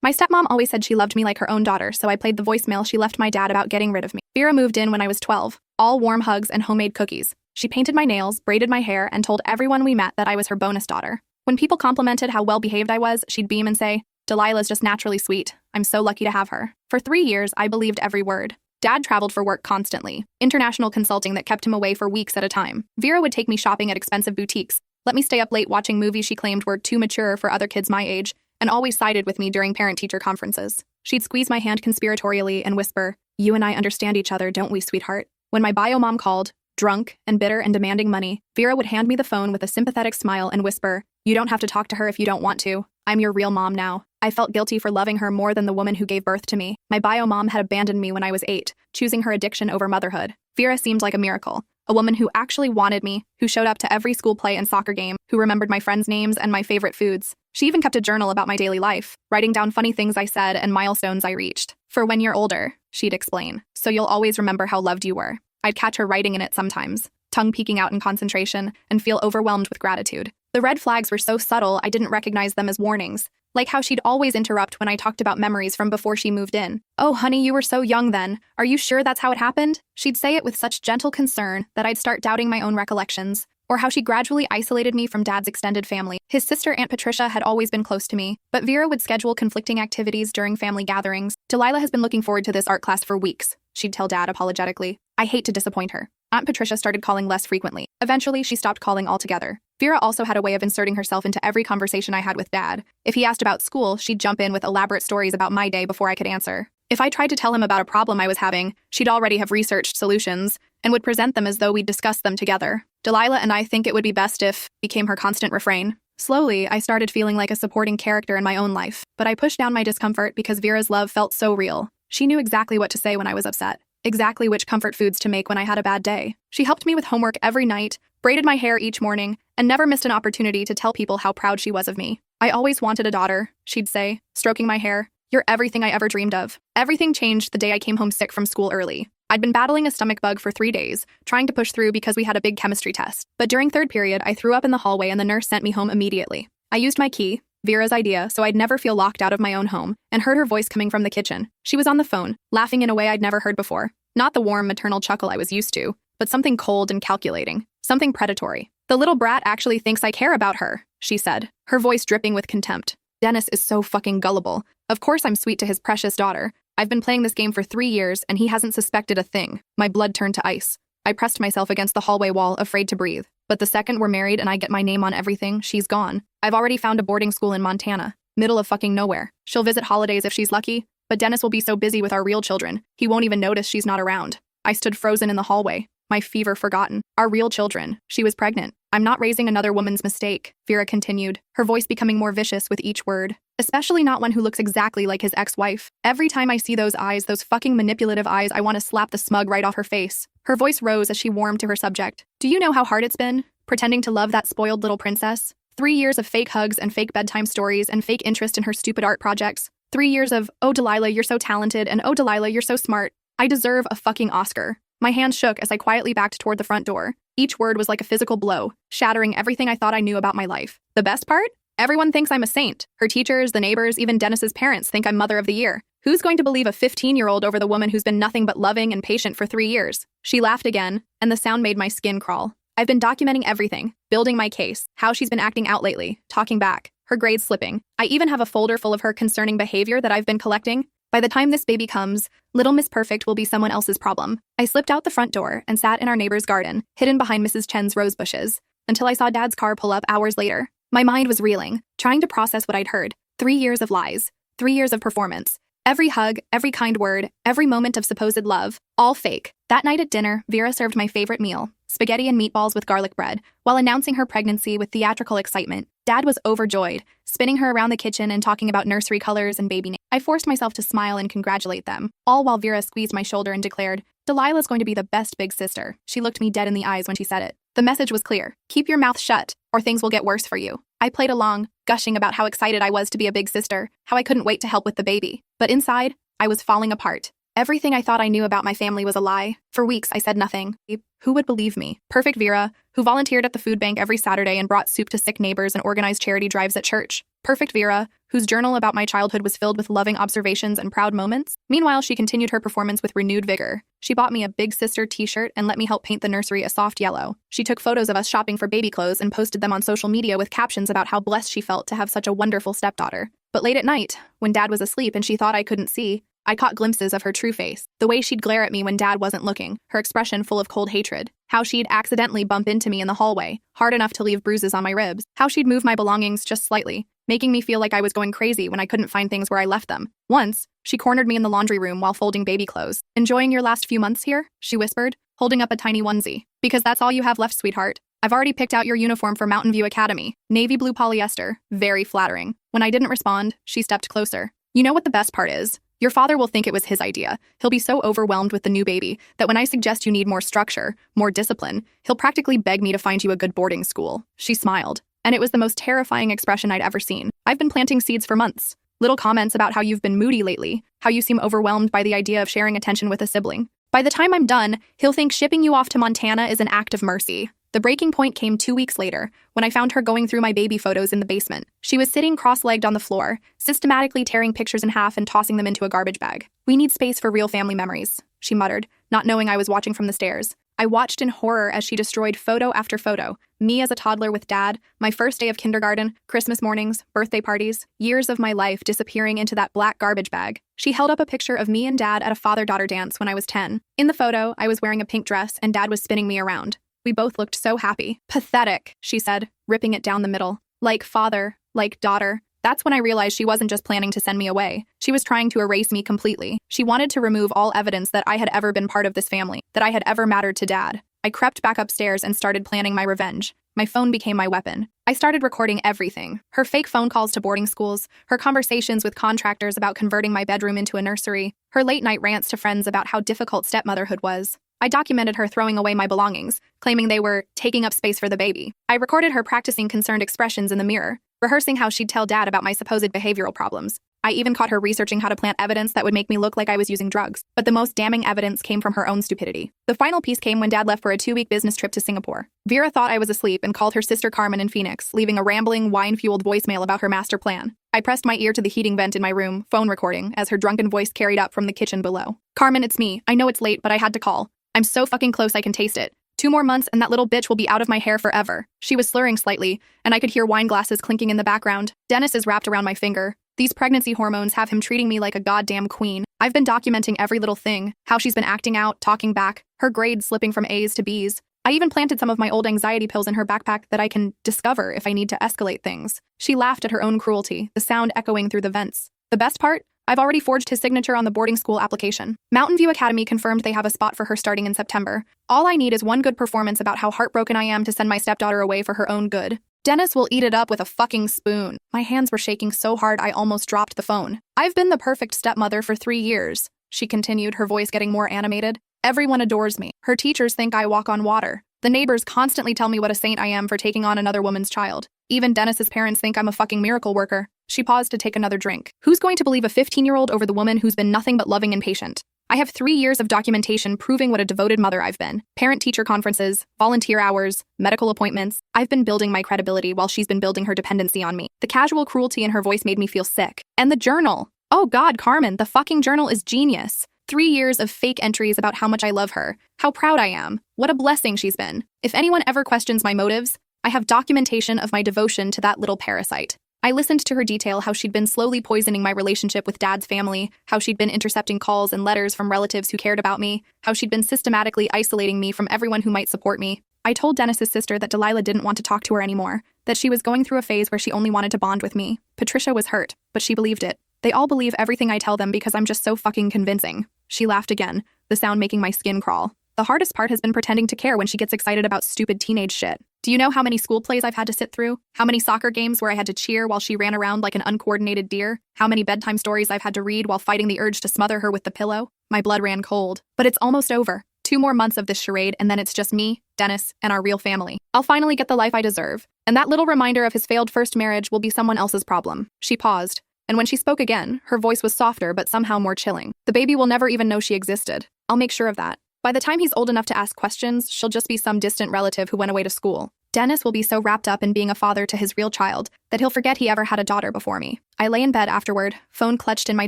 My stepmom always said she loved me like her own daughter, so I played the voicemail she left my dad about getting rid of me. Vera moved in when I was 12, all warm hugs and homemade cookies. She painted my nails, braided my hair, and told everyone we met that I was her bonus daughter. When people complimented how well-behaved I was, she'd beam and say, "Delilah's just naturally sweet. I'm so lucky to have her." For 3 years, I believed every word. Dad traveled for work constantly, international consulting that kept him away for weeks at a time. Vera would take me shopping at expensive boutiques, let me stay up late watching movies she claimed were too mature for other kids my age, and always sided with me during parent-teacher conferences. She'd squeeze my hand conspiratorially and whisper, "You and I understand each other, don't we, sweetheart?" When my bio mom called, drunk and bitter and demanding money, Vera would hand me the phone with a sympathetic smile and whisper, "You don't have to talk to her if you don't want to. I'm your real mom now." I felt guilty for loving her more than the woman who gave birth to me. My bio mom had abandoned me when I was 8, choosing her addiction over motherhood. Vera seemed like a miracle, a woman who actually wanted me, who showed up to every school play and soccer game, who remembered my friends' names and my favorite foods. She even kept a journal about my daily life, writing down funny things I said and milestones I reached. "For when you're older," she'd explain, "so you'll always remember how loved you were." I'd catch her writing in it sometimes, tongue peeking out in concentration, and feel overwhelmed with gratitude. The red flags were so subtle I didn't recognize them as warnings, like how she'd always interrupt when I talked about memories from before she moved in. "Oh, honey, you were so young then. Are you sure that's how it happened?" She'd say it with such gentle concern that I'd start doubting my own recollections. Or how she gradually isolated me from Dad's extended family. His sister, Aunt Patricia, had always been close to me, but Vera would schedule conflicting activities during family gatherings. "Delilah has been looking forward to this art class for weeks," she'd tell Dad apologetically. I hate to disappoint her. Aunt Patricia started calling less frequently. Eventually, she stopped calling altogether. Vera also had a way of inserting herself into every conversation I had with Dad. If he asked about school, she'd jump in with elaborate stories about my day before I could answer. If I tried to tell him about a problem I was having, she'd already have researched solutions and would present them as though we'd discussed them together. "Delilah and I think it would be best if," became her constant refrain. Slowly, I started feeling like a supporting character in my own life, but I pushed down my discomfort because Vera's love felt so real. She knew exactly what to say when I was upset, exactly which comfort foods to make when I had a bad day. She helped me with homework every night, braided my hair each morning, and never missed an opportunity to tell people how proud she was of me. "I always wanted a daughter," she'd say, stroking my hair. "You're everything I ever dreamed of." Everything changed the day I came home sick from school early. I'd been battling a stomach bug for 3 days, trying to push through because we had a big chemistry test. But during third period, I threw up in the hallway and the nurse sent me home immediately. I used my key, Vera's idea, so I'd never feel locked out of my own home, and heard her voice coming from the kitchen. She was on the phone, laughing in a way I'd never heard before. Not the warm maternal chuckle I was used to, but something cold and calculating, something predatory. "The little brat actually thinks I care about her," she said, her voice dripping with contempt. "Dennis is so fucking gullible. Of course I'm sweet to his precious daughter. I've been playing this game for 3 years, and he hasn't suspected a thing." My blood turned to ice. I pressed myself against the hallway wall, afraid to breathe. But the second we're married and I get my name on everything, she's gone. I've already found a boarding school in Montana, middle of fucking nowhere. She'll visit holidays if she's lucky, but Dennis will be so busy with our real children, he won't even notice she's not around. I stood frozen in the hallway, my fever forgotten. Our real children. She was pregnant. "I'm not raising another woman's mistake," Vera continued, her voice becoming more vicious with each word. "Especially not one who looks exactly like his ex-wife. Every time I see those eyes, those fucking manipulative eyes, I want to slap the smug right off her face." Her voice rose as she warmed to her subject. "Do you know how hard it's been, pretending to love that spoiled little princess? 3 years of fake hugs and fake bedtime stories and fake interest in her stupid art projects. 3 years of, 'Oh, Delilah, you're so talented,' and 'Oh, Delilah, you're so smart.' I deserve a fucking Oscar." My hand shook as I quietly backed toward the front door. Each word was like a physical blow, shattering everything I thought I knew about my life. The best part? Everyone thinks I'm a saint. Her teachers, the neighbors, even Dennis's parents think I'm Mother of the Year. Who's going to believe a 15-year-old over the woman who's been nothing but loving and patient for 3 years? She laughed again, and the sound made my skin crawl. "I've been documenting everything, building my case, how she's been acting out lately, talking back, her grades slipping. I even have a folder full of her concerning behavior that I've been collecting. By the time this baby comes, little Miss Perfect will be someone else's problem." I slipped out the front door and sat in our neighbor's garden, hidden behind Mrs. Chen's rose bushes, until I saw Dad's car pull up hours later. My mind was reeling, trying to process what I'd heard. 3 years of lies, 3 years of performance. Every hug, every kind word, every moment of supposed love, all fake. That night at dinner, Vera served my favorite meal, spaghetti and meatballs with garlic bread, while announcing her pregnancy with theatrical excitement. Dad was overjoyed, spinning her around the kitchen and talking about nursery colors and baby names. I forced myself to smile and congratulate them, all while Vera squeezed my shoulder and declared, "Delilah's going to be the best big sister." She looked me dead in the eyes when she said it. The message was clear: keep your mouth shut, or things will get worse for you. I played along, gushing about how excited I was to be a big sister, how I couldn't wait to help with the baby. But inside, I was falling apart. Everything I thought I knew about my family was a lie. For weeks, I said nothing. Who would believe me? Perfect Vera, who volunteered at the food bank every Saturday and brought soup to sick neighbors and organized charity drives at church. Perfect Vera, whose journal about my childhood was filled with loving observations and proud moments. Meanwhile, she continued her performance with renewed vigor. She bought me a Big Sister t-shirt and let me help paint the nursery a soft yellow. She took photos of us shopping for baby clothes and posted them on social media with captions about how blessed she felt to have such a wonderful stepdaughter. But late at night, when Dad was asleep and she thought I couldn't see, I caught glimpses of her true face. The way she'd glare at me when Dad wasn't looking, her expression full of cold hatred. How she'd accidentally bump into me in the hallway, hard enough to leave bruises on my ribs. How she'd move my belongings just slightly, making me feel like I was going crazy when I couldn't find things where I left them. Once, she cornered me in the laundry room while folding baby clothes. "Enjoying your last few months here?" she whispered, holding up a tiny onesie. "Because that's all you have left, sweetheart. I've already picked out your uniform for Mountain View Academy. Navy blue polyester. Very flattering." When I didn't respond, she stepped closer. "You know what the best part is? Your father will think it was his idea. He'll be so overwhelmed with the new baby that when I suggest you need more structure, more discipline, he'll practically beg me to find you a good boarding school." She smiled, and it was the most terrifying expression I'd ever seen. "I've been planting seeds for months. Little comments about how you've been moody lately, how you seem overwhelmed by the idea of sharing attention with a sibling. By the time I'm done, he'll think shipping you off to Montana is an act of mercy." The breaking point came 2 weeks later, when I found her going through my baby photos in the basement. She was sitting cross-legged on the floor, systematically tearing pictures in half and tossing them into a garbage bag. "We need space for real family memories," she muttered, not knowing I was watching from the stairs. I watched in horror as she destroyed photo after photo. Me as a toddler with Dad, my first day of kindergarten, Christmas mornings, birthday parties, years of my life disappearing into that black garbage bag. She held up a picture of me and Dad at a father-daughter dance when I was 10. In the photo, I was wearing a pink dress and Dad was spinning me around. We both looked so happy. "Pathetic," she said, ripping it down the middle. "Like father, like daughter." That's when I realized she wasn't just planning to send me away. She was trying to erase me completely. She wanted to remove all evidence that I had ever been part of this family, that I had ever mattered to Dad. I crept back upstairs and started planning my revenge. My phone became my weapon. I started recording everything. Her fake phone calls to boarding schools, her conversations with contractors about converting my bedroom into a nursery, her late-night rants to friends about how difficult stepmotherhood was. I documented her throwing away my belongings, claiming they were taking up space for the baby. I recorded her practicing concerned expressions in the mirror, rehearsing how she'd tell Dad about my supposed behavioral problems. I even caught her researching how to plant evidence that would make me look like I was using drugs. But the most damning evidence came from her own stupidity. The final piece came when Dad left for a 2-week business trip to Singapore. Vera thought I was asleep and called her sister Carmen in Phoenix, leaving a rambling, wine-fueled voicemail about her master plan. I pressed my ear to the heating vent in my room, phone recording, as her drunken voice carried up from the kitchen below. "Carmen, it's me. I know it's late, but I had to call. I'm so fucking close I can taste it. 2 more months and that little bitch will be out of my hair forever." She was slurring slightly, and I could hear wine glasses clinking in the background. Dennis is wrapped around my finger. These pregnancy hormones have him treating me like a goddamn queen. I've been documenting every little thing, how she's been acting out, talking back, her grades slipping from A's to B's. I even planted some of my old anxiety pills in her backpack that I can discover if I need to escalate things. She laughed at her own cruelty, the sound echoing through the vents. The best part? I've already forged his signature on the boarding school application. Mountain View Academy confirmed they have a spot for her starting in September. All I need is one good performance about how heartbroken I am to send my stepdaughter away for her own good. Dennis will eat it up with a fucking spoon. My hands were shaking so hard I almost dropped the phone. "I've been the perfect stepmother for 3 years," she continued, her voice getting more animated. "Everyone adores me. Her teachers think I walk on water. The neighbors constantly tell me what a saint I am for taking on another woman's child. Even Dennis's parents think I'm a fucking miracle worker." She paused to take another drink. "Who's going to believe a 15-year-old over the woman who's been nothing but loving and patient? I have 3 years of documentation proving what a devoted mother I've been. Parent-teacher conferences, volunteer hours, medical appointments. I've been building my credibility while she's been building her dependency on me." The casual cruelty in her voice made me feel sick. "And the journal. Oh God, Carmen, the fucking journal is genius. 3 years of fake entries about how much I love her, how proud I am, what a blessing she's been. If anyone ever questions my motives, I have documentation of my devotion to that little parasite." I listened to her detail how she'd been slowly poisoning my relationship with Dad's family, how she'd been intercepting calls and letters from relatives who cared about me, how she'd been systematically isolating me from everyone who might support me. I told Dennis's sister that Delilah didn't want to talk to her anymore, that she was going through a phase where she only wanted to bond with me. Patricia was hurt, but she believed it. "They all believe everything I tell them because I'm just so fucking convincing." She laughed again, the sound making my skin crawl. "The hardest part has been pretending to care when she gets excited about stupid teenage shit. Do you know how many school plays I've had to sit through? How many soccer games where I had to cheer while she ran around like an uncoordinated deer? How many bedtime stories I've had to read while fighting the urge to smother her with the pillow?" My blood ran cold. But it's almost over. 2 more months of this charade and then it's just me, Dennis, and our real family. I'll finally get the life I deserve. And that little reminder of his failed first marriage will be someone else's problem. She paused. And when she spoke again, her voice was softer but somehow more chilling. "The baby will never even know she existed. I'll make sure of that. By the time he's old enough to ask questions, she'll just be some distant relative who went away to school. Dennis will be so wrapped up in being a father to his real child that he'll forget he ever had a daughter before me. I lay in bed afterward, phone clutched in my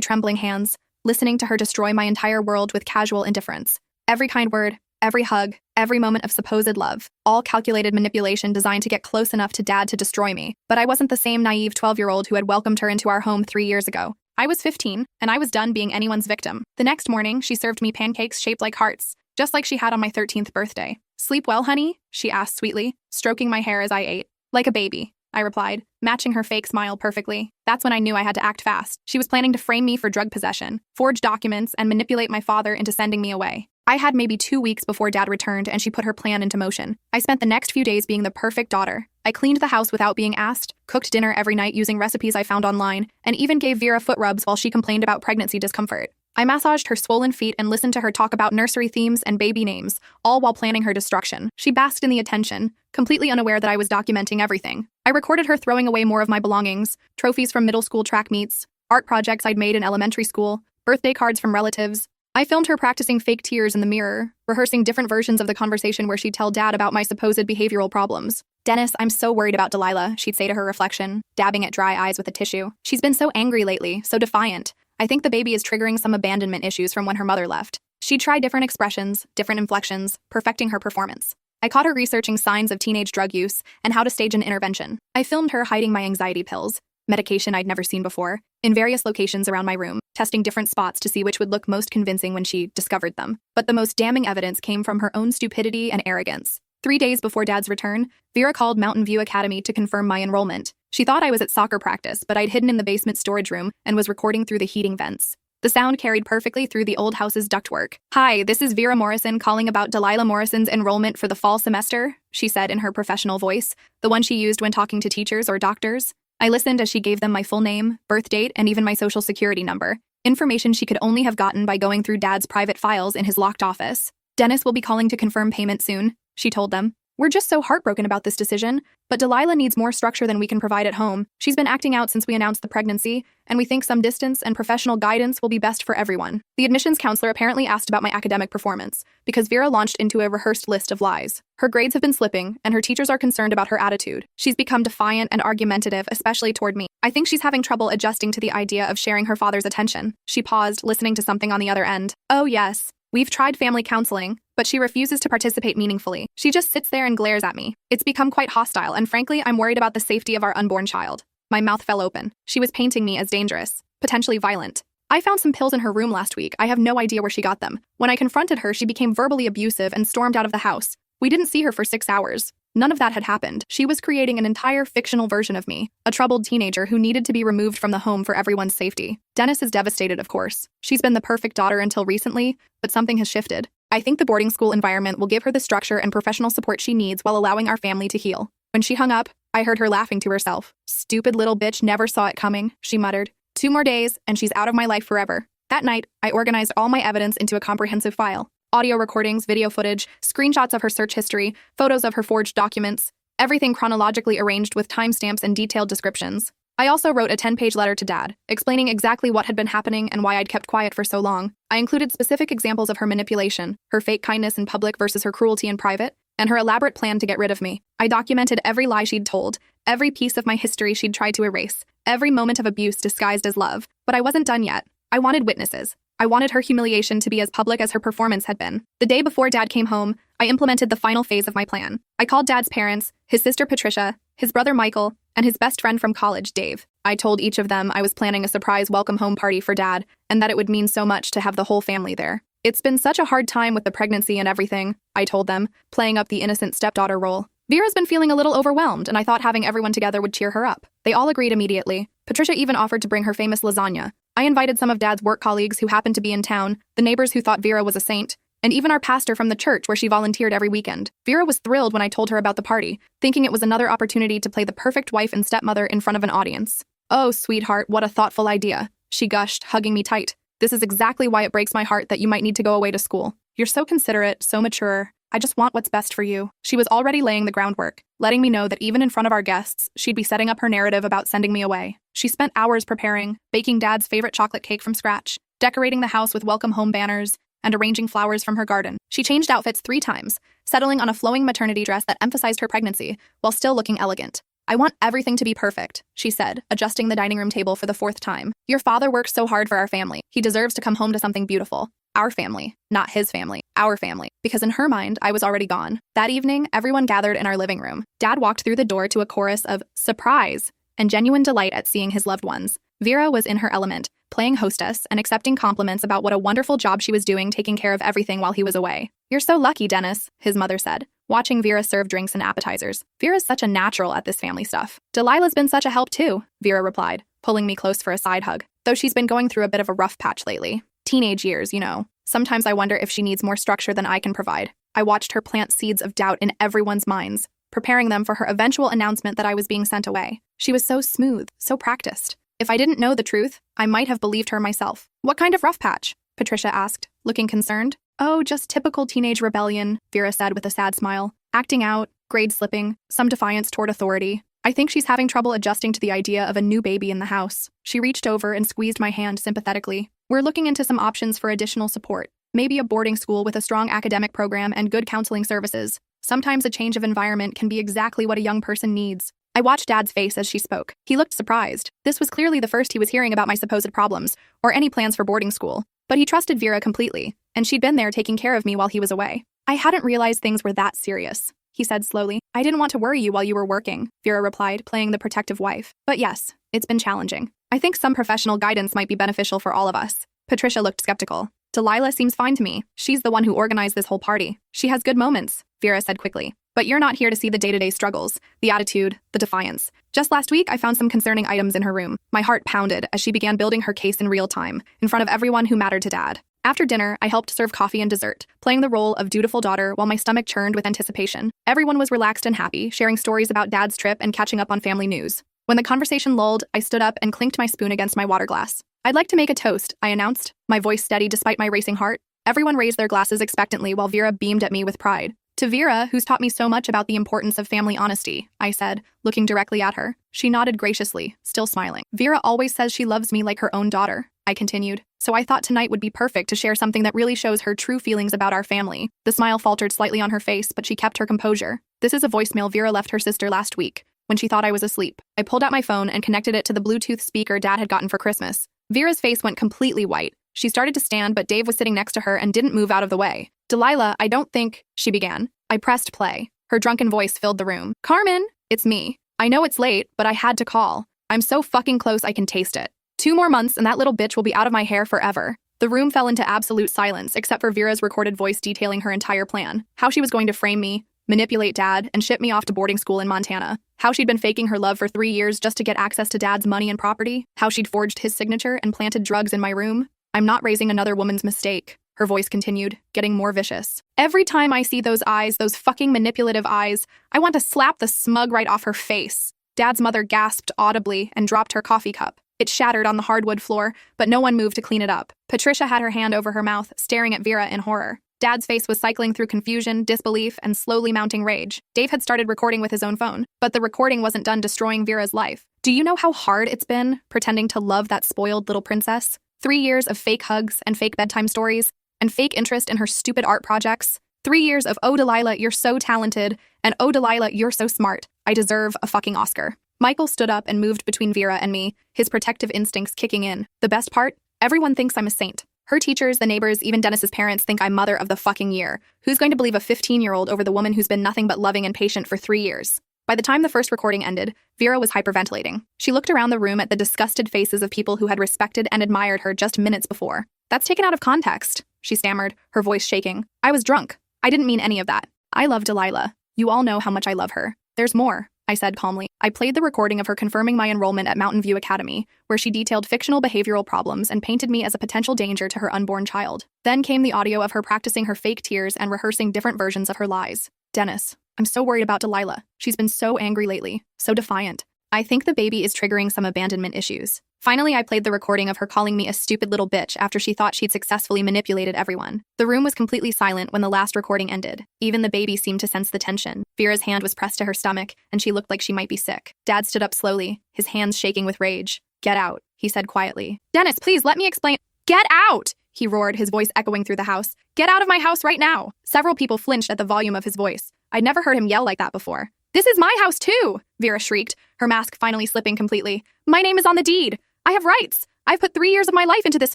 trembling hands, listening to her destroy my entire world with casual indifference. Every kind word, every hug, every moment of supposed love, all calculated manipulation designed to get close enough to Dad to destroy me. But I wasn't the same naive 12-year-old who had welcomed her into our home 3 years ago. I was 15, and I was done being anyone's victim. The next morning, she served me pancakes shaped like hearts, just like she had on my 13th birthday. "Sleep well, honey?" she asked sweetly, stroking my hair as I ate. "Like a baby," I replied, matching her fake smile perfectly. That's when I knew I had to act fast. She was planning to frame me for drug possession, forge documents, and manipulate my father into sending me away. I had maybe 2 weeks before Dad returned, and she put her plan into motion. I spent the next few days being the perfect daughter. I cleaned the house without being asked, cooked dinner every night using recipes I found online, and even gave Vera foot rubs while she complained about pregnancy discomfort. I massaged her swollen feet and listened to her talk about nursery themes and baby names, all while planning her destruction. She basked in the attention, completely unaware that I was documenting everything. I recorded her throwing away more of my belongings, trophies from middle school track meets, art projects I'd made in elementary school, birthday cards from relatives. I filmed her practicing fake tears in the mirror, rehearsing different versions of the conversation where she'd tell Dad about my supposed behavioral problems. "Dennis, I'm so worried about Delilah," she'd say to her reflection, dabbing at dry eyes with a tissue. "She's been so angry lately, so defiant. I think the baby is triggering some abandonment issues from when her mother left." She'd try different expressions, different inflections, perfecting her performance. I caught her researching signs of teenage drug use and how to stage an intervention. I filmed her hiding my anxiety pills, medication I'd never seen before, in various locations around my room, testing different spots to see which would look most convincing when she discovered them. But the most damning evidence came from her own stupidity and arrogance. 3 days before Dad's return, Vera called Mountain View Academy to confirm my enrollment. She thought I was at soccer practice, but I'd hidden in the basement storage room and was recording through the heating vents. The sound carried perfectly through the old house's ductwork. "Hi, this is Vera Morrison calling about Delilah Morrison's enrollment for the fall semester," she said in her professional voice, the one she used when talking to teachers or doctors. I listened as she gave them my full name, birth date, and even my social security number, information she could only have gotten by going through Dad's private files in his locked office. "Dennis will be calling to confirm payment soon," she told them. "We're just so heartbroken about this decision, but Delilah needs more structure than we can provide at home. She's been acting out since we announced the pregnancy, and we think some distance and professional guidance will be best for everyone." The admissions counselor apparently asked about my academic performance, because Vera launched into a rehearsed list of lies. Her grades have been slipping, and her teachers are concerned about her attitude. She's become defiant and argumentative, especially toward me. I think she's having trouble adjusting to the idea of sharing her father's attention. She paused, listening to something on the other end. "Oh yes. We've tried family counseling, but she refuses to participate meaningfully. She just sits there and glares at me. It's become quite hostile, and frankly, I'm worried about the safety of our unborn child." My mouth fell open. She was painting me as dangerous, potentially violent. "I found some pills in her room last week. I have no idea where she got them. When I confronted her, she became verbally abusive and stormed out of the house. We didn't see her for 6 hours. None of that had happened. She was creating an entire fictional version of me, a troubled teenager who needed to be removed from the home for everyone's safety." Dennis is devastated, of course. She's been the perfect daughter until recently, but something has shifted. "I think the boarding school environment will give her the structure and professional support she needs while allowing our family to heal." When she hung up, I heard her laughing to herself. "Stupid little bitch never saw it coming," she muttered. 2 more days, and she's out of my life forever." That night, I organized all my evidence into a comprehensive file. Audio recordings, video footage, screenshots of her search history, photos of her forged documents, everything chronologically arranged with timestamps and detailed descriptions. I also wrote a 10-page letter to Dad, explaining exactly what had been happening and why I'd kept quiet for so long. I included specific examples of her manipulation, her fake kindness in public versus her cruelty in private, and her elaborate plan to get rid of me. I documented every lie she'd told, every piece of my history she'd tried to erase, every moment of abuse disguised as love. But I wasn't done yet. I wanted witnesses. I wanted her humiliation to be as public as her performance had been. The day before Dad came home, I implemented the final phase of my plan. I called Dad's parents, his sister Patricia, his brother Michael, and his best friend from college, Dave. I told each of them I was planning a surprise welcome home party for Dad, and that it would mean so much to have the whole family there. "It's been such a hard time with the pregnancy and everything," I told them, playing up the innocent stepdaughter role. "Vera's been feeling a little overwhelmed, and I thought having everyone together would cheer her up." They all agreed immediately. Patricia even offered to bring her famous lasagna. I invited some of Dad's work colleagues who happened to be in town, the neighbors who thought Vera was a saint, and even our pastor from the church where she volunteered every weekend. Vera was thrilled when I told her about the party, thinking it was another opportunity to play the perfect wife and stepmother in front of an audience. "Oh, sweetheart, what a thoughtful idea," she gushed, hugging me tight. "This is exactly why it breaks my heart that you might need to go away to school. You're so considerate, so mature. I just want what's best for you." She was already laying the groundwork, letting me know that even in front of our guests, she'd be setting up her narrative about sending me away. She spent hours preparing, baking Dad's favorite chocolate cake from scratch, decorating the house with welcome home banners, and arranging flowers from her garden. She changed outfits 3 times, settling on a flowing maternity dress that emphasized her pregnancy while still looking elegant. "I want everything to be perfect," she said, adjusting the dining room table for the 4th time. "Your father works so hard for our family. He deserves to come home to something beautiful. Our family, not his family, our family." Because in her mind, I was already gone. That evening, everyone gathered in our living room. Dad walked through the door to a chorus of surprise and genuine delight at seeing his loved ones. Vera was in her element, playing hostess and accepting compliments about what a wonderful job she was doing taking care of everything while he was away. "You're so lucky, Dennis," his mother said, watching Vera serve drinks and appetizers. "Vera's such a natural at this family stuff." "Delilah's been such a help too," Vera replied, pulling me close for a side hug. "Though she's been going through a bit of a rough patch lately. Teenage years, you know. Sometimes I wonder if she needs more structure than I can provide." I watched her plant seeds of doubt in everyone's minds, preparing them for her eventual announcement that I was being sent away. She was so smooth, so practiced. If I didn't know the truth, I might have believed her myself. "What kind of rough patch?" Patricia asked, looking concerned. "Oh, just typical teenage rebellion," Vera said with a sad smile. "Acting out, grade slipping, some defiance toward authority. I think she's having trouble adjusting to the idea of a new baby in the house." She reached over and squeezed my hand sympathetically. "We're looking into some options for additional support. Maybe a boarding school with a strong academic program and good counseling services. Sometimes a change of environment can be exactly what a young person needs." I watched Dad's face as she spoke. He looked surprised. This was clearly the first he was hearing about my supposed problems, or any plans for boarding school. But he trusted Vera completely, and she'd been there taking care of me while he was away. "I hadn't realized things were that serious," he said slowly. "I didn't want to worry you while you were working," Vera replied, playing the protective wife. "But yes, it's been challenging. I think some professional guidance might be beneficial for all of us." Patricia looked skeptical. "Delilah seems fine to me. She's the one who organized this whole party. She has good moments," Vera said quickly. "But you're not here to see the day-to-day struggles, the attitude, the defiance. Just last week, I found some concerning items in her room." My heart pounded as she began building her case in real time, in front of everyone who mattered to Dad. After dinner, I helped serve coffee and dessert, playing the role of dutiful daughter while my stomach churned with anticipation. Everyone was relaxed and happy, sharing stories about Dad's trip and catching up on family news. When the conversation lulled, I stood up and clinked my spoon against my water glass. "I'd like to make a toast," I announced, my voice steady despite my racing heart. Everyone raised their glasses expectantly while Vera beamed at me with pride. "To Vera, who's taught me so much about the importance of family honesty," I said, looking directly at her. She nodded graciously, still smiling. "Vera always says she loves me like her own daughter," I continued. "So I thought tonight would be perfect to share something that really shows her true feelings about our family." The smile faltered slightly on her face, but she kept her composure. "This is a voicemail Vera left her sister last week, when she thought I was asleep." I pulled out my phone and connected it to the Bluetooth speaker Dad had gotten for Christmas. Vera's face went completely white. She started to stand, but Dave was sitting next to her and didn't move out of the way. "Delilah, I don't think," she began. I pressed play. Her drunken voice filled the room. "Carmen, it's me. I know it's late, but I had to call. I'm so fucking close I can taste it. 2 more months and that little bitch will be out of my hair forever." The room fell into absolute silence, except for Vera's recorded voice detailing her entire plan. How she was going to frame me, manipulate Dad, and ship me off to boarding school in Montana. How she'd been faking her love for 3 years just to get access to Dad's money and property. How she'd forged his signature and planted drugs in my room. "I'm not raising another woman's mistake," her voice continued, getting more vicious. "Every time I see those eyes, those fucking manipulative eyes, I want to slap the smug right off her face." Dad's mother gasped audibly and dropped her coffee cup. It shattered on the hardwood floor, but no one moved to clean it up. Patricia had her hand over her mouth, staring at Vera in horror. Dad's face was cycling through confusion, disbelief, and slowly mounting rage. Dave had started recording with his own phone, but the recording wasn't done destroying Vera's life. "Do you know how hard it's been, pretending to love that spoiled little princess? 3 years of fake hugs and fake bedtime stories, and fake interest in her stupid art projects. 3 years of, 'Oh, Delilah, you're so talented,' and 'Oh, Delilah, you're so smart. I deserve a fucking Oscar.'" Michael stood up and moved between Vera and me, his protective instincts kicking in. "The best part? Everyone thinks I'm a saint. Her teachers, the neighbors, even Dennis's parents think I'm mother of the fucking year. Who's going to believe a 15-year-old over the woman who's been nothing but loving and patient for 3 years?" By the time the first recording ended, Vera was hyperventilating. She looked around the room at the disgusted faces of people who had respected and admired her just minutes before. "That's taken out of context," she stammered, her voice shaking. "I was drunk. I didn't mean any of that. I love Delilah. You all know how much I love her. There's more," I said calmly. I played the recording of her confirming my enrollment at Mountain View Academy, where she detailed fictional behavioral problems and painted me as a potential danger to her unborn child. Then came the audio of her practicing her fake tears and rehearsing different versions of her lies. "Dennis, I'm so worried about Delilah. She's been so angry lately, so defiant. I think the baby is triggering some abandonment issues." Finally, I played the recording of her calling me a stupid little bitch after she thought she'd successfully manipulated everyone. The room was completely silent when the last recording ended. Even the baby seemed to sense the tension. Vera's hand was pressed to her stomach, and she looked like she might be sick. Dad stood up slowly, his hands shaking with rage. "Get out," he said quietly. "Dennis, please let me explain." "Get out!" he roared, his voice echoing through the house. Get out of my house right now! Several people flinched at the volume of his voice. I'd never heard him yell like that before. This is my house too! Vera shrieked, her mask finally slipping completely. My name is on the deed! I have rights! I've put 3 years of my life into this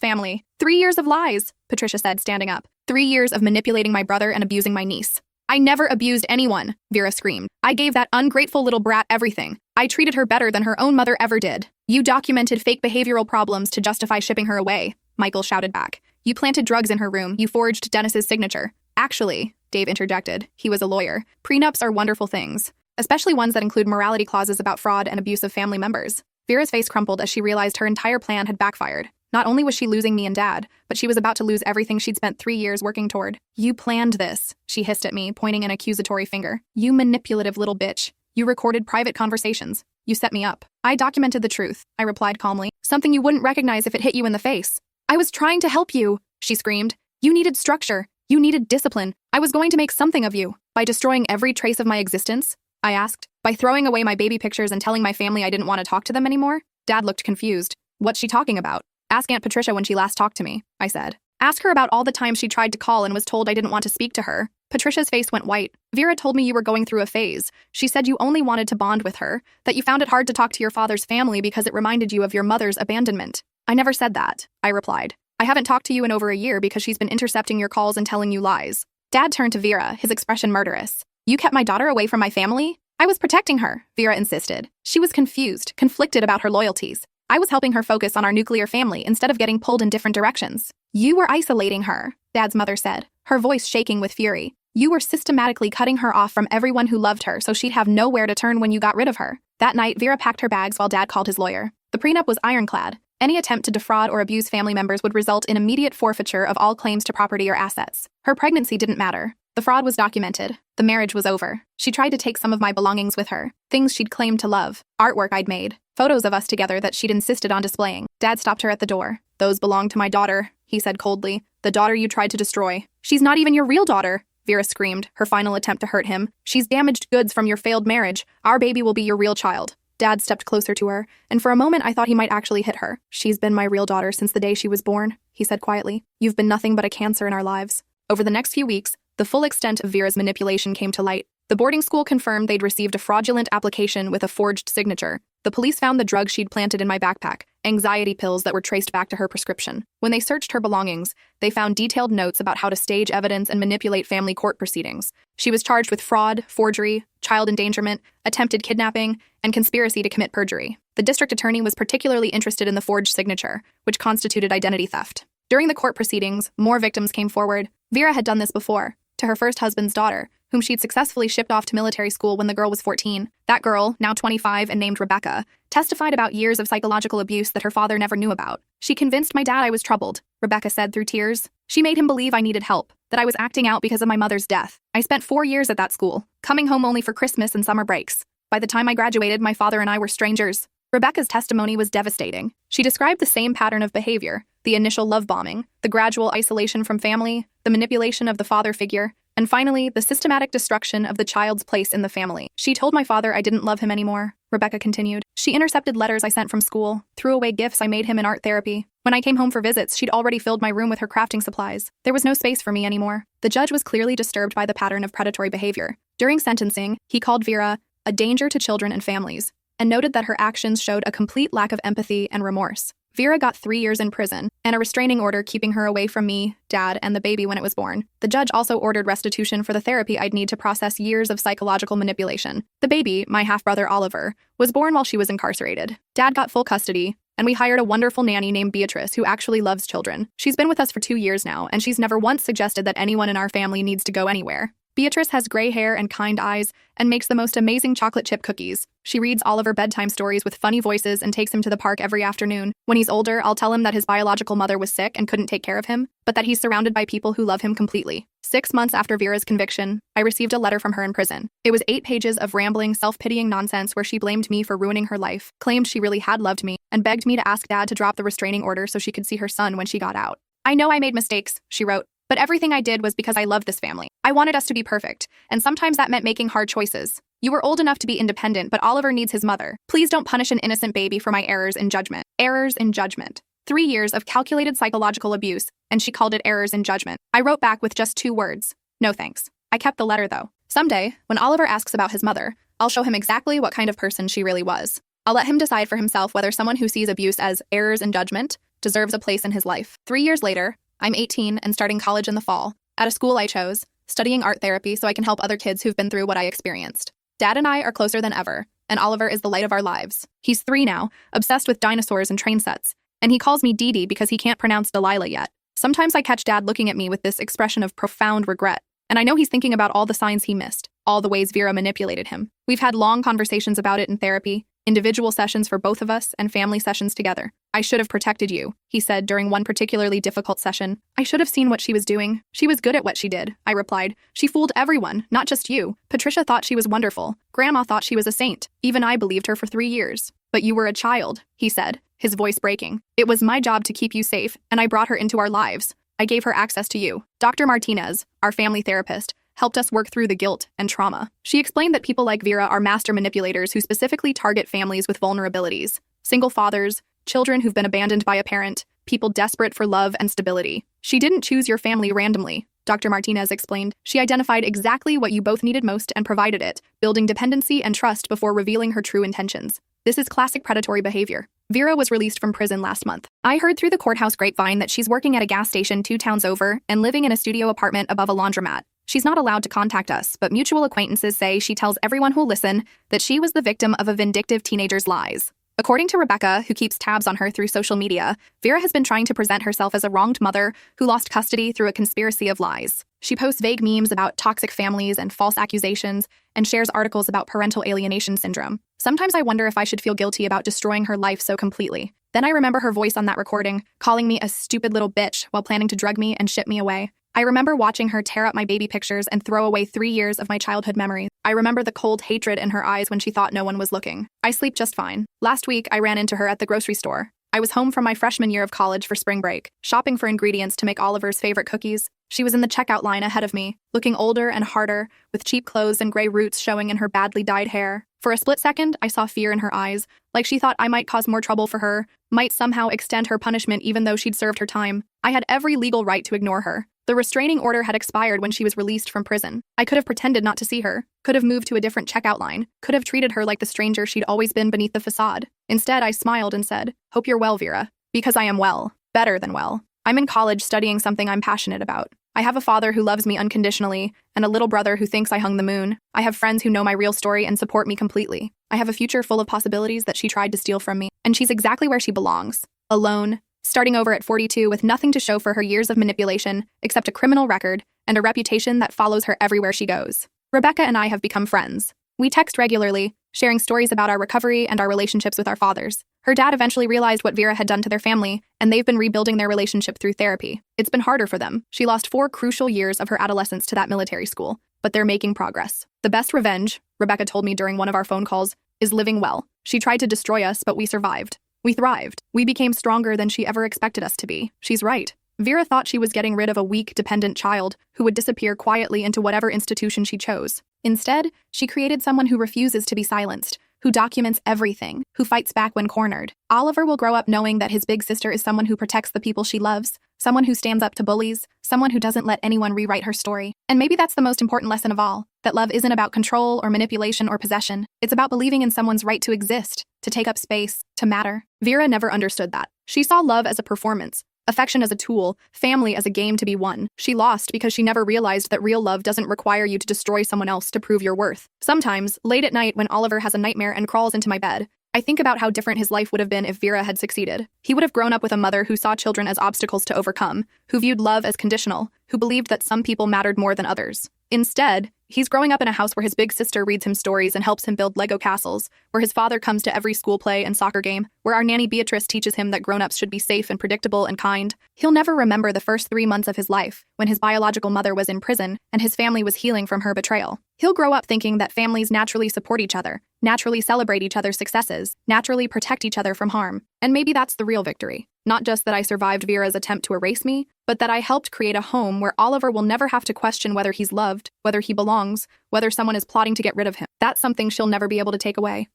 family. 3 years of lies, Patricia said, standing up. 3 years of manipulating my brother and abusing my niece. I never abused anyone, Vera screamed. I gave that ungrateful little brat everything. I treated her better than her own mother ever did. You documented fake behavioral problems to justify shipping her away, Michael shouted back. You planted drugs in her room. You forged Dennis's signature. Actually, Dave interjected. He was a lawyer. Prenups are wonderful things, especially ones that include morality clauses about fraud and abuse of family members. Vera's face crumpled as she realized her entire plan had backfired. Not only was she losing me and Dad, but she was about to lose everything she'd spent 3 years working toward. You planned this, she hissed at me, pointing an accusatory finger. You manipulative little bitch. You recorded private conversations. You set me up. I documented the truth, I replied calmly. Something you wouldn't recognize if it hit you in the face. I was trying to help you, she screamed. You needed structure. You needed discipline. I was going to make something of you. By destroying every trace of my existence? I asked. By throwing away my baby pictures and telling my family I didn't want to talk to them anymore? Dad looked confused. What's she talking about? Ask Aunt Patricia when she last talked to me, I said. Ask her about all the times she tried to call and was told I didn't want to speak to her. Patricia's face went white. Vera told me you were going through a phase. She said you only wanted to bond with her, that you found it hard to talk to your father's family because it reminded you of your mother's abandonment. I never said that, I replied. I haven't talked to you in over a year because she's been intercepting your calls and telling you lies. Dad turned to Vera, his expression murderous. You kept my daughter away from my family? I was protecting her, Vera insisted. She was confused, conflicted about her loyalties. I was helping her focus on our nuclear family instead of getting pulled in different directions. You were isolating her, Dad's mother said, her voice shaking with fury. You were systematically cutting her off from everyone who loved her so she'd have nowhere to turn when you got rid of her. That night, Vera packed her bags while Dad called his lawyer. The prenup was ironclad. Any attempt to defraud or abuse family members would result in immediate forfeiture of all claims to property or assets. Her pregnancy didn't matter. The fraud was documented. The marriage was over. She tried to take some of my belongings with her, things she'd claimed to love, artwork I'd made, photos of us together that she'd insisted on displaying. Dad stopped her at the door. Those belong to my daughter, he said coldly. The daughter you tried to destroy. She's not even your real daughter, Vera screamed, her final attempt to hurt him. She's damaged goods from your failed marriage. Our baby will be your real child. Dad stepped closer to her, and for a moment I thought he might actually hit her. She's been my real daughter since the day she was born, he said quietly. You've been nothing but a cancer in our lives. Over the next few weeks, the full extent of Vera's manipulation came to light. The boarding school confirmed they'd received a fraudulent application with a forged signature. The police found the drugs she'd planted in my backpack, anxiety pills that were traced back to her prescription. When they searched her belongings, they found detailed notes about how to stage evidence and manipulate family court proceedings. She was charged with fraud, forgery, child endangerment, attempted kidnapping, and conspiracy to commit perjury. The district attorney was particularly interested in the forged signature, which constituted identity theft. During the court proceedings, more victims came forward. Vera had done this before, to her first husband's daughter, whom she'd successfully shipped off to military school when the girl was 14. That girl, now 25 and named Rebecca, testified about years of psychological abuse that her father never knew about. She convinced my dad I was troubled, Rebecca said through tears. She made him believe I needed help, that I was acting out because of my mother's death. I spent 4 years at that school, coming home only for Christmas and summer breaks. By the time I graduated, my father and I were strangers. Rebecca's testimony was devastating. She described the same pattern of behavior, the initial love bombing, the gradual isolation from family, the manipulation of the father figure, and finally, the systematic destruction of the child's place in the family. She told my father I didn't love him anymore, Rebecca continued. She intercepted letters I sent from school, threw away gifts I made him in art therapy. When I came home for visits, she'd already filled my room with her crafting supplies. There was no space for me anymore. The judge was clearly disturbed by the pattern of predatory behavior. During sentencing, he called Vera a danger to children and families, and noted that her actions showed a complete lack of empathy and remorse. Vera got 3 years in prison, and a restraining order keeping her away from me, Dad, and the baby when it was born. The judge also ordered restitution for the therapy I'd need to process years of psychological manipulation. The baby, my half-brother Oliver, was born while she was incarcerated. Dad got full custody, and we hired a wonderful nanny named Beatrice who actually loves children. She's been with us for 2 years now, and she's never once suggested that anyone in our family needs to go anywhere. Beatrice has gray hair and kind eyes and makes the most amazing chocolate chip cookies. She reads Oliver bedtime stories with funny voices and takes him to the park every afternoon. When he's older, I'll tell him that his biological mother was sick and couldn't take care of him, but that he's surrounded by people who love him completely. 6 months after Vera's conviction, I received a letter from her in prison. It was 8 pages of rambling, self-pitying nonsense where she blamed me for ruining her life, claimed she really had loved me, and begged me to ask Dad to drop the restraining order so she could see her son when she got out. I know I made mistakes, she wrote, but everything I did was because I loved this family. I wanted us to be perfect, and sometimes that meant making hard choices. You were old enough to be independent, but Oliver needs his mother. Please don't punish an innocent baby for my errors in judgment. Errors in judgment. 3 years of calculated psychological abuse, and she called it errors in judgment. I wrote back with just 2 words. No thanks. I kept the letter, though. Someday, when Oliver asks about his mother, I'll show him exactly what kind of person she really was. I'll let him decide for himself whether someone who sees abuse as errors in judgment deserves a place in his life. 3 years later, I'm 18 and starting college in the fall, at a school I chose, studying art therapy so I can help other kids who've been through what I experienced. Dad and I are closer than ever, and Oliver is the light of our lives. He's 3 now, obsessed with dinosaurs and train sets, and he calls me Dee Dee because he can't pronounce Delilah yet. Sometimes I catch Dad looking at me with this expression of profound regret, and I know he's thinking about all the signs he missed, all the ways Vera manipulated him. We've had long conversations about it in therapy, individual sessions for both of us, and family sessions together. I should have protected you, he said during one particularly difficult session. I should have seen what she was doing. She was good at what she did, I replied. She fooled everyone, not just you. Patricia thought she was wonderful. Grandma thought she was a saint. Even I believed her for 3 years. But you were a child, he said, his voice breaking. It was my job to keep you safe, and I brought her into our lives. I gave her access to you. Dr. Martinez, our family therapist, helped us work through the guilt and trauma. She explained that people like Vera are master manipulators who specifically target families with vulnerabilities. Single fathers, children who've been abandoned by a parent, people desperate for love and stability. She didn't choose your family randomly, Dr. Martinez explained. She identified exactly what you both needed most and provided it, building dependency and trust before revealing her true intentions. This is classic predatory behavior. Vera was released from prison last month. I heard through the courthouse grapevine that she's working at a gas station 2 towns over and living in a studio apartment above a laundromat. She's not allowed to contact us, but mutual acquaintances say she tells everyone who'll listen that she was the victim of a vindictive teenager's lies. According to Rebecca, who keeps tabs on her through social media, Vera has been trying to present herself as a wronged mother who lost custody through a conspiracy of lies. She posts vague memes about toxic families and false accusations, and shares articles about parental alienation syndrome. Sometimes I wonder if I should feel guilty about destroying her life so completely. Then I remember her voice on that recording, calling me a stupid little bitch while planning to drug me and ship me away. I remember watching her tear up my baby pictures and throw away 3 years of my childhood memories. I remember the cold hatred in her eyes when she thought no one was looking. I sleep just fine. Last week, I ran into her at the grocery store. I was home from my freshman year of college for spring break, shopping for ingredients to make Oliver's favorite cookies. She was in the checkout line ahead of me, looking older and harder, with cheap clothes and gray roots showing in her badly dyed hair. For a split second, I saw fear in her eyes, like she thought I might cause more trouble for her, might somehow extend her punishment even though she'd served her time. I had every legal right to ignore her. The restraining order had expired when she was released from prison. I could have pretended not to see her, could have moved to a different checkout line, could have treated her like the stranger she'd always been beneath the facade. Instead, I smiled and said, "Hope you're well, Vera." Because I am well. Better than well. I'm in college studying something I'm passionate about. I have a father who loves me unconditionally, and a little brother who thinks I hung the moon. I have friends who know my real story and support me completely. I have a future full of possibilities that she tried to steal from me, and she's exactly where she belongs. Alone, starting over at 42 with nothing to show for her years of manipulation, except a criminal record and a reputation that follows her everywhere she goes. Rebecca and I have become friends. We text regularly, sharing stories about our recovery and our relationships with our fathers. Her dad eventually realized what Vera had done to their family, and they've been rebuilding their relationship through therapy. It's been harder for them. She lost 4 crucial years of her adolescence to that military school, but they're making progress. The best revenge, Rebecca told me during one of our phone calls, is living well. She tried to destroy us, but we survived. We thrived. We became stronger than she ever expected us to be. She's right. Vera thought she was getting rid of a weak, dependent child who would disappear quietly into whatever institution she chose. Instead, she created someone who refuses to be silenced, who documents everything, who fights back when cornered. Oliver will grow up knowing that his big sister is someone who protects the people she loves, someone who stands up to bullies, someone who doesn't let anyone rewrite her story. And maybe that's the most important lesson of all, that love isn't about control or manipulation or possession. It's about believing in someone's right to exist, to take up space, to matter. Vera never understood that. She saw love as a performance, affection as a tool, family as a game to be won. She lost because she never realized that real love doesn't require you to destroy someone else to prove your worth. Sometimes, late at night when Oliver has a nightmare and crawls into my bed, I think about how different his life would have been if Vera had succeeded. He would have grown up with a mother who saw children as obstacles to overcome, who viewed love as conditional, who believed that some people mattered more than others. Instead, he's growing up in a house where his big sister reads him stories and helps him build Lego castles, where his father comes to every school play and soccer game, where our nanny Beatrice teaches him that grown-ups should be safe and predictable and kind. He'll never remember the first 3 months of his life, when his biological mother was in prison and his family was healing from her betrayal. He'll grow up thinking that families naturally support each other, naturally celebrate each other's successes, naturally protect each other from harm. And maybe that's the real victory. Not just that I survived Vera's attempt to erase me, but that I helped create a home where Oliver will never have to question whether he's loved, whether he belongs, whether someone is plotting to get rid of him. That's something she'll never be able to take away.